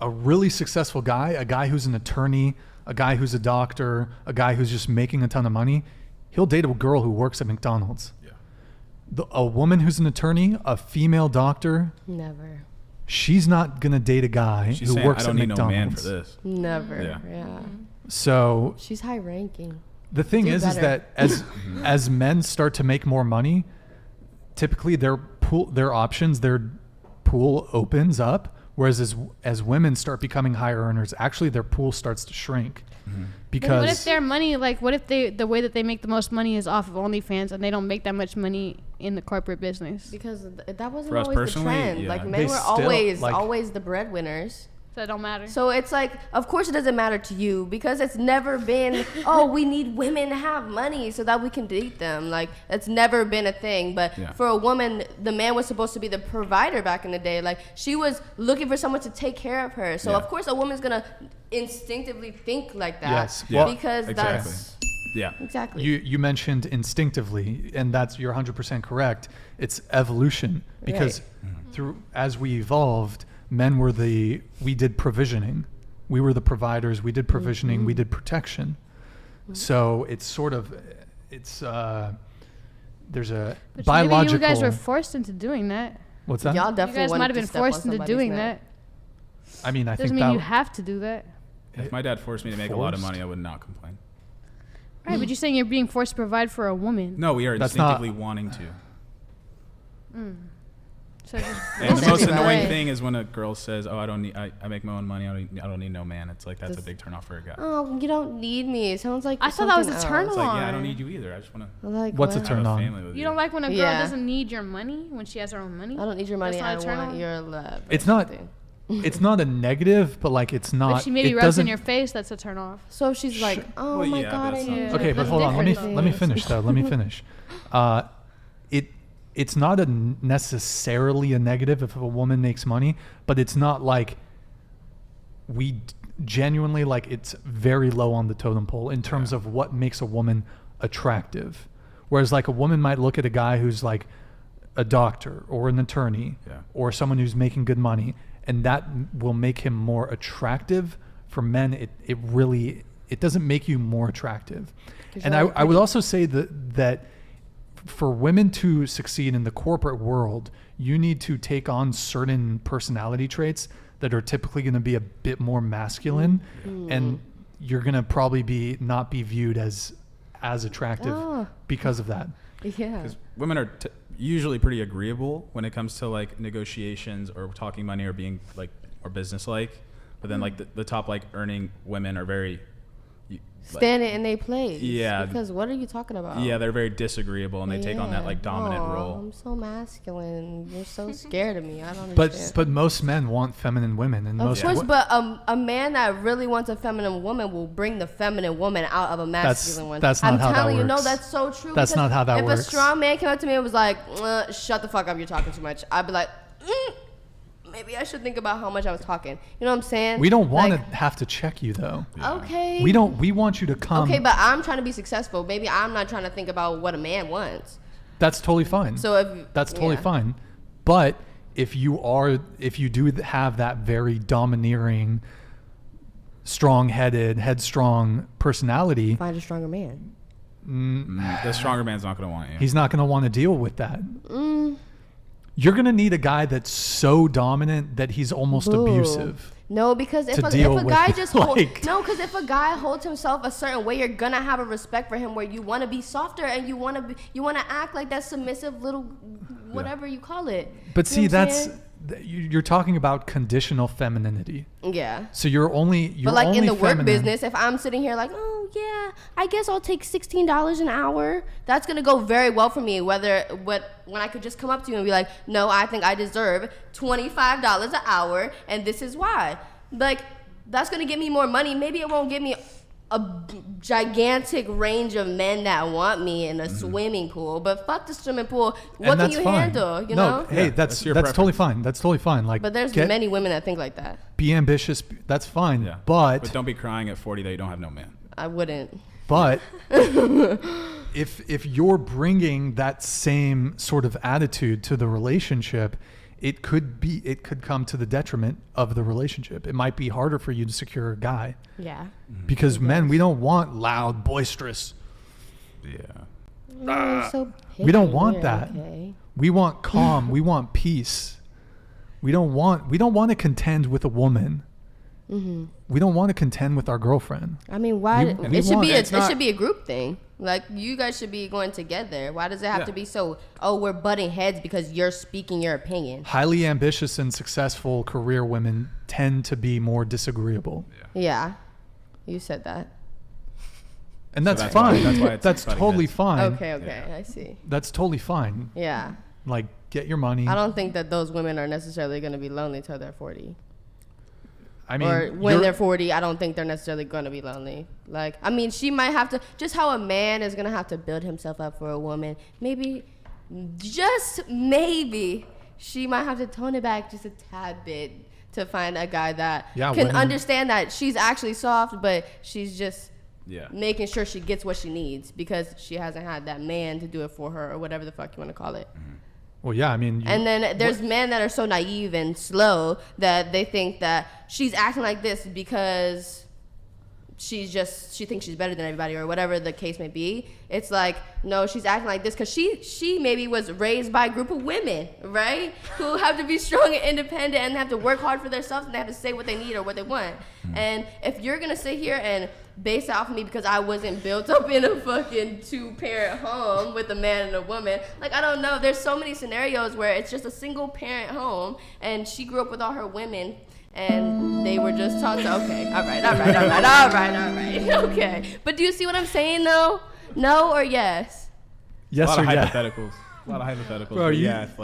a really successful guy, a guy who's an attorney, a guy who's a doctor, a guy who's just making a ton of money, he'll date a girl who works at McDonald's. Yeah. A woman who's an attorney, a female doctor, never. She's not gonna date a guy who works at McDonald's. I don't need no man for this. Never. Yeah. So she's high ranking. The thing is that as men start to make more money, typically their pool opens up. Whereas as women start becoming higher earners, actually their pool starts to shrink. Mm-hmm. Because what if their money, like what if the way that they make the most money is off of OnlyFans and they don't make that much money in the corporate business? Because that wasn't always the trend. Yeah. Like men were always the breadwinners. So it don't matter. So it's like, of course it doesn't matter to you because it's never been, oh, we need women to have money so that we can date them. Like, it's never been a thing. But for a woman, the man was supposed to be the provider back in the day. Like, she was looking for someone to take care of her. So, of course, a woman's going to instinctively think like that. Yes. Because that's... Yeah. Exactly. You mentioned instinctively, and you're 100% correct. It's evolution. Because as we evolved... Men we did provisioning. We were the providers. We did provisioning. We did protection. So it's sort of, there's a but biological. Maybe you guys were forced into doing that. What's that? Y'all definitely you guys might have been forced into doing that. I mean, I think doesn't mean you have to do that. If my dad forced me to make a lot of money, I would not complain. Right, but you're saying you're being forced to provide for a woman. No, we are instinctively wanting to. So and the most annoying thing is when a girl says, "Oh, I make my own money. I don't need no man." It's like that's a big turnoff for a guy. Oh, you don't need me. It sounds like I thought that was a turn on. It's like, yeah, I don't need you either. I just want to. Like, what's a turn on? You don't like when a girl doesn't need your money when she has her own money? I don't need your money. I want your love. It's not. It's not a negative, but like it's not. If she maybe rubs in your face, that's a turn off. So if she's like, "Oh my God, I need." Okay, but hold on. Let me finish though. Let me finish. It's not necessarily a negative if a woman makes money, but it's not like we genuinely like it's very low on the totem pole in terms of what makes a woman attractive. Whereas like a woman might look at a guy who's like a doctor or an attorney or someone who's making good money, and that will make him more attractive. For men, it doesn't make you more attractive. And I would also say that for women to succeed in the corporate world, you need to take on certain personality traits that are typically going to be a bit more masculine, and you're going to probably not be viewed as attractive because of that. Yeah. Because women are usually pretty agreeable when it comes to like negotiations or talking money or being like or business-like, but then like the top like earning women are very stand it in their place. Yeah. Because what are you talking about? Yeah, they're very disagreeable and they take on that like dominant role. I'm so masculine. You're so scared of me. I don't understand. But most men want feminine women, and of course. But a man that really wants a feminine woman will bring the feminine woman out of a masculine one. That's not how that works. I'm telling you, no, that's so true. That's not how that works. If a strong man came up to me and was like, "Shut the fuck up, you're talking too much," I'd be like, maybe I should think about how much I was talking. You know what I'm saying? We don't want to have to check you though. Yeah. Okay. We want you to come. Okay, but I'm trying to be successful. Maybe I'm not trying to think about what a man wants. That's totally fine. That's totally fine. But if you do have that very domineering, strong-headed, headstrong personality, find a stronger man. The stronger man's not going to want you. He's not going to want to deal with that. You're going to need a guy that's so dominant that he's almost abusive. No, because if a guy just because if a guy holds himself a certain way, you're going to have a respect for him where you want to be softer and you want to act like that submissive little whatever you call it. But you're talking about conditional femininity. Yeah. So you're only But like in the work business, if I'm sitting here like, "Oh yeah, I guess I'll take $16 an hour," that's gonna go very well for me. When I could just come up to you and be like, "No, I think I deserve $25 an hour, and this is why." Like that's gonna get me more money. Maybe it won't give me a gigantic range of men that want me in a swimming pool, but fuck the swimming pool. What can you handle? You know? Hey, that's totally fine. That's totally fine. Like, but there's many women that think like that. Be ambitious. That's fine. Yeah. But don't be crying at 40 that you don't have no man. I wouldn't. But if you're bringing that same sort of attitude to the relationship, it could come to the detriment of the relationship. It might be harder for you to secure a guy. Yeah. Because men, we don't want loud, boisterous. Yeah. So We don't picky. want We're that. okay. We want calm. We want peace. We don't want to contend with a woman. Mm-hmm. We don't want to contend with our girlfriend. I mean, why? We It should want- be it's it not- should be a group thing. Like, you guys should be going together. Why does it have Yeah. to be so? Oh, we're butting heads because you're speaking your opinion. Highly ambitious and successful career women tend to be more disagreeable. Yeah, you said that. And So that's that's why- fine. that's why it's That's butting totally heads. fine. Okay, I see. That's totally fine. Yeah, Like, get your money. I don't think that those women are necessarily going to be lonely till they're 40. I mean, Or when you're- they're 40, I don't think they're necessarily going to be lonely. Like, I mean, she might have to, just how a man is going to have to build himself up for a woman, maybe, just maybe, she might have to tone it back just a tad bit to find a guy that Yeah, can women- understand that she's actually soft, but she's just Yeah. making sure she gets what she needs because she hasn't had that man to do it for her or whatever the fuck you want to call it. well, yeah, I mean, And then there's men that are so naive and slow that they think that she's acting like this because she thinks she's better than everybody or whatever the case may be. It's like, no, she's acting like this because she maybe was raised by a group of women, right? Who have to be strong and independent and have to work hard for themselves and they have to say what they need or what they want. And if you're going to sit here and base it off of me because I wasn't built up in a fucking 2-parent home with a man and a woman, like, I don't know. There's so many scenarios where it's just a single parent home and she grew up with all her women and they were just taught to, okay, all right, okay. But do you see what I'm saying, though? No or yes? yes a lot or of yes? hypotheticals. A lot of hypotheticals. Bro, but you- yeah,